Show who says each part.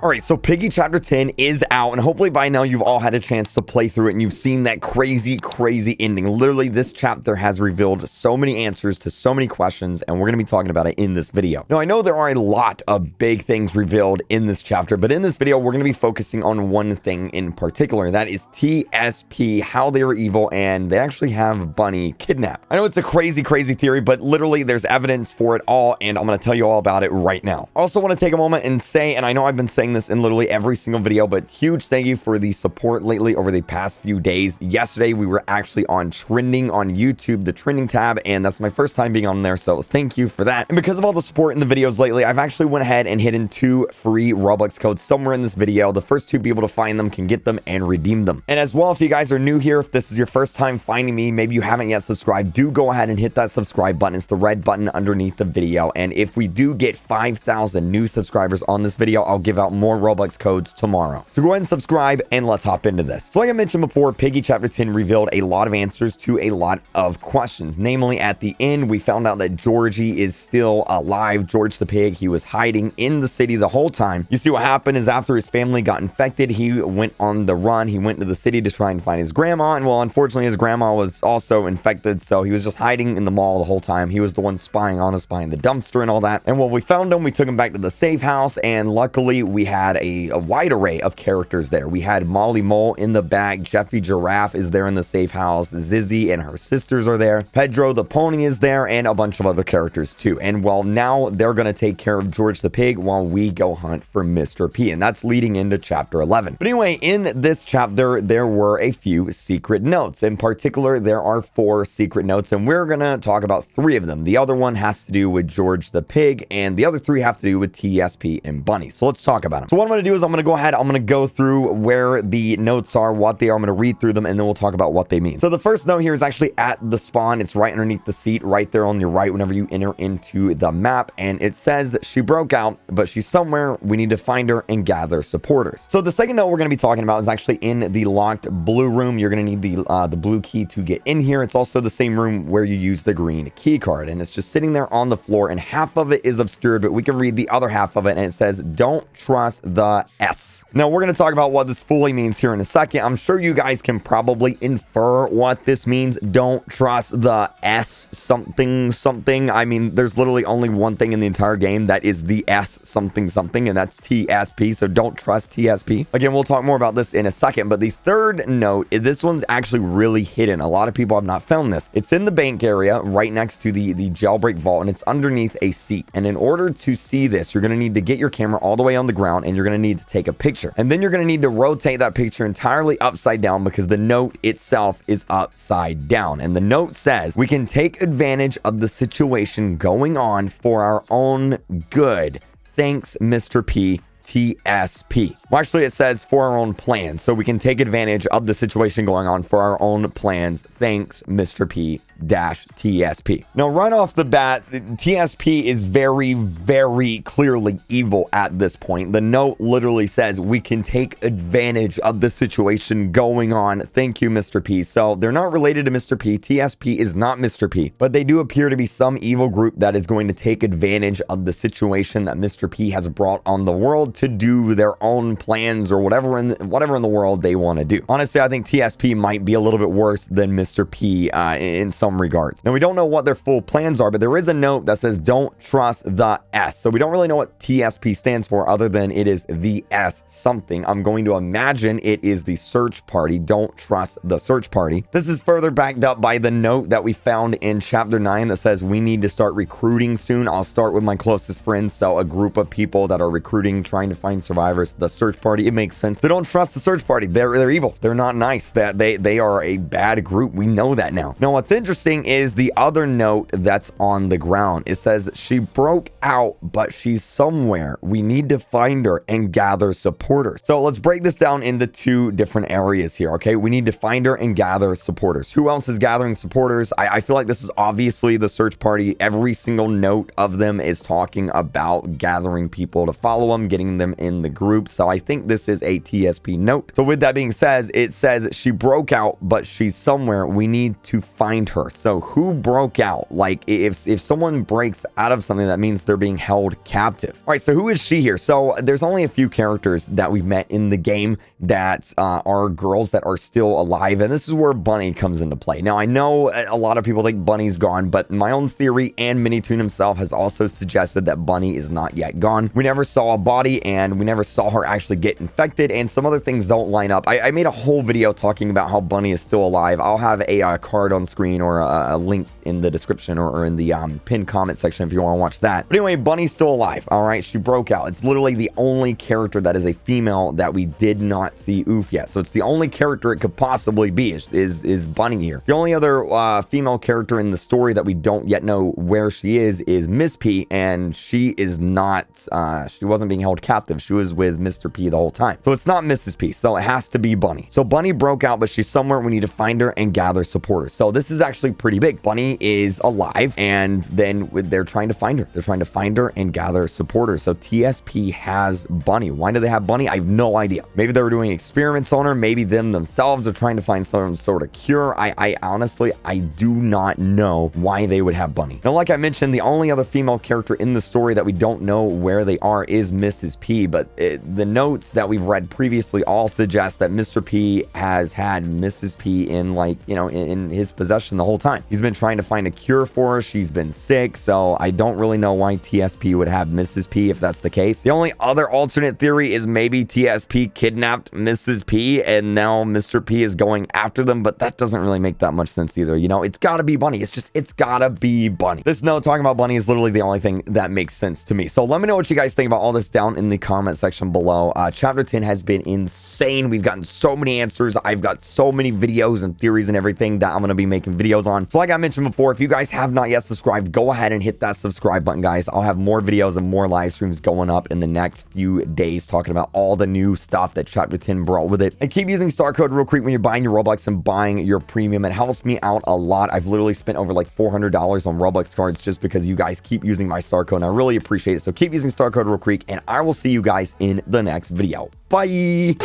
Speaker 1: All right, so Piggy Chapter 10 is out, and hopefully by now you've all had a chance to play through it and you've seen that crazy ending. Literally, this chapter has revealed so many answers to so many questions, and we're going to be talking about it in this video. Now, I know there are a lot of big things revealed in this chapter, but in this video, we're going to be focusing on one thing in particular. That is T.S.P, how they were evil, and they actually have Bunny kidnapped. I know it's a crazy theory, but literally there's evidence for it all, and I'm going to tell you all about it right now. I also want to take a moment and say, and I know I've been saying this in literally every single video, but huge thank you for the support lately over the past few days. Yesterday we were actually on trending on YouTube, the trending tab, and that's my first time being on there, so thank you for that. And because of all the support in the videos lately, I've actually went ahead and hidden 2 free Robux codes somewhere in this video. The first 2 people to find them can get them and redeem them. And as well, if you guys are new here, if this is your first time finding me, maybe you haven't yet subscribed, do go ahead and hit that subscribe button. It's the red button underneath the video, and if we do get 5,000 new subscribers on this video, I'll give out more Robux codes tomorrow. So go ahead and subscribe and let's hop into this. So like I mentioned before, Piggy Chapter 10 revealed a lot of answers to a lot of questions. Namely, at the end, we found out that Georgie is still alive. George the pig, he was hiding in the city the whole time. You see, what happened is after his family got infected, he went on the run. He went to the city to try and find his grandma, and well, unfortunately, his grandma was also infected, so he was just hiding in the mall the whole time. He was the one spying on us behind the dumpster and all that. And when we found him, we took him back to the safe house, and luckily, we had a wide array of characters there. We had Molly Mole in the back, Jeffy Giraffe is there in the safe house, Zizzy and her sisters are there, Pedro the pony is there, and a bunch of other characters too. And well, now they're going to take care of George the pig while we go hunt for Mr. P, and that's leading into chapter 11. But anyway, in this chapter, there were a few secret notes. In particular, there are 4 secret notes, and we're going to talk about 3 of them. The other one has to do with George the pig, and the other 3 have to do with T.S.P and Bunny. So let's talk about them. So what I'm going to do is I'm going to go through where the notes are, what they are. I'm going to read through them, and then we'll talk about what they mean. So the first note here is actually at the spawn. It's right underneath the seat, right there on your right whenever you enter into the map, and it says she broke out, but she's somewhere. We need to find her and gather supporters. So the second note we're going to be talking about is actually in the locked blue room. You're going to need the blue key to get in here. It's also the same room where you use the green key card, and it's just sitting there on the floor, and half of it is obscured, but we can read the other half of it, and it says, "Don't trust the S." Now, we're going to talk about what this fully means here in a second. I'm sure you guys can probably infer what this means. Don't trust the S something. I mean, there's literally only one thing in the entire game that is the S something, and that's T.S.P. So don't trust T.S.P. Again, we'll talk more about this in a second, but the third note, this one's actually really hidden. A lot of people have not found this. It's in the bank area right next to the jailbreak vault, and it's underneath a seat. And in order to see this, you're going to need to get your camera all the way on the ground, and you're going to need to take a picture. And then you're going to need to rotate that picture entirely upside down because the note itself is upside down. And the note says, "We can take advantage of the situation going on for our own good. Thanks, Mr. P. T.S.P." Well, actually, it says for our own plans. So we can take advantage of the situation going on for our own plans. Thanks, Mr. P. T.S.P. Now, right off the bat, T.S.P. is very clearly evil at this point. The note literally says we can take advantage of the situation going on. Thank you, Mr. P. So they're not related to Mr. P. T.S.P. is not Mr. P, but they do appear to be some evil group that is going to take advantage of the situation that Mr. P has brought on the world to do their own plans or whatever in the world they want to do. Honestly, I think T.S.P. might be a little bit worse than Mr. P in some regards. Now, we don't know what their full plans are, but there is a note that says don't trust the S. So we don't really know what TSP stands for other than it is the S something. I'm going to imagine it is the search party. Don't trust the search party. This is further backed up by the note that we found in chapter 9 that says we need to start recruiting soon. I'll start with my closest friends. So a group of people that are recruiting, trying to find survivors. The search party, it makes sense. So don't trust the search party. They're evil. They're not nice. That they are a bad group. We know that now. Now, what's interesting is the other note that's on the ground. It says she broke out, but she's somewhere. We need to find her and gather supporters. So let's break this down into 2 different areas here. Okay, we need to find her and gather supporters. Who else is gathering supporters? I feel like this is obviously the search party. Every single note of them is talking about gathering people to follow them, getting them in the group. So I think this is a TSP note. So with that being said, it says she broke out, but she's somewhere. We need to find her first. So who broke out? Like if someone breaks out of something, that means they're being held captive. All right, so who is she here? So there's only a few characters that we've met in the game that are girls that are still alive, and this is where Bunny comes into play. Now, I know a lot of people think Bunny's gone, but my own theory, and Minitoon himself has also suggested that Bunny is not yet gone. We never saw a body, and we never saw her actually get infected, and some other things don't line up. I made a whole video talking about how Bunny is still alive. I'll have a card on screen or a link in the description or in the pinned comment section if you want to watch that. But anyway, Bunny's still alive. All right, she broke out. It's literally the only character that is a female that we did not see oof yet. So it's the only character it could possibly be is Bunny here. The only other female character in the story that we don't yet know where she is Miss P, and she is not, she wasn't being held captive. She was with Mr. P the whole time. So it's not Mrs. P, so it has to be Bunny. So Bunny broke out, but she's somewhere. We need to find her and gather supporters. So this is actually pretty big. Bunny is alive, and then they're trying to find her. They're trying to find her and gather supporters. So T.S.P has Bunny. Why do they have Bunny? I have no idea. Maybe they were doing experiments on her. Maybe them themselves are trying to find some sort of cure. I honestly, I do not know why they would have Bunny. Now, like I mentioned, the only other female character in the story that we don't know where they are is Mrs. P, but the notes that we've read previously all suggest that Mr. P has had Mrs. P in, like, you know, in his possession the whole time. He's been trying to find a cure for her. She's been sick, so I don't really know why T.S.P would have Mrs. P if that's the case. The only other alternate theory is maybe T.S.P kidnapped Mrs. P and now Mr. P is going after them, but that doesn't really make that much sense either. You know, it's gotta be Bunny. It's gotta be Bunny. This note talking about Bunny is literally the only thing that makes sense to me. So let me know what you guys think about all this down in the comment section below. Chapter 10 has been insane. We've gotten so many answers. I've got so many videos and theories and everything that I'm going to be making videos on. So like I mentioned before, if you guys have not yet subscribed, go ahead and hit that subscribe button, guys. I'll have more videos and more live streams going up in the next few days talking about all the new stuff that Chapter 10 brought with it. And keep using star code RealKreek when you're buying your Robux and buying your premium. It helps me out a lot. I've literally spent over like $400 on Robux cards just because you guys keep using my star code, and I really appreciate it. So keep using star code RealKreek, and I will see you guys in the next video. Bye!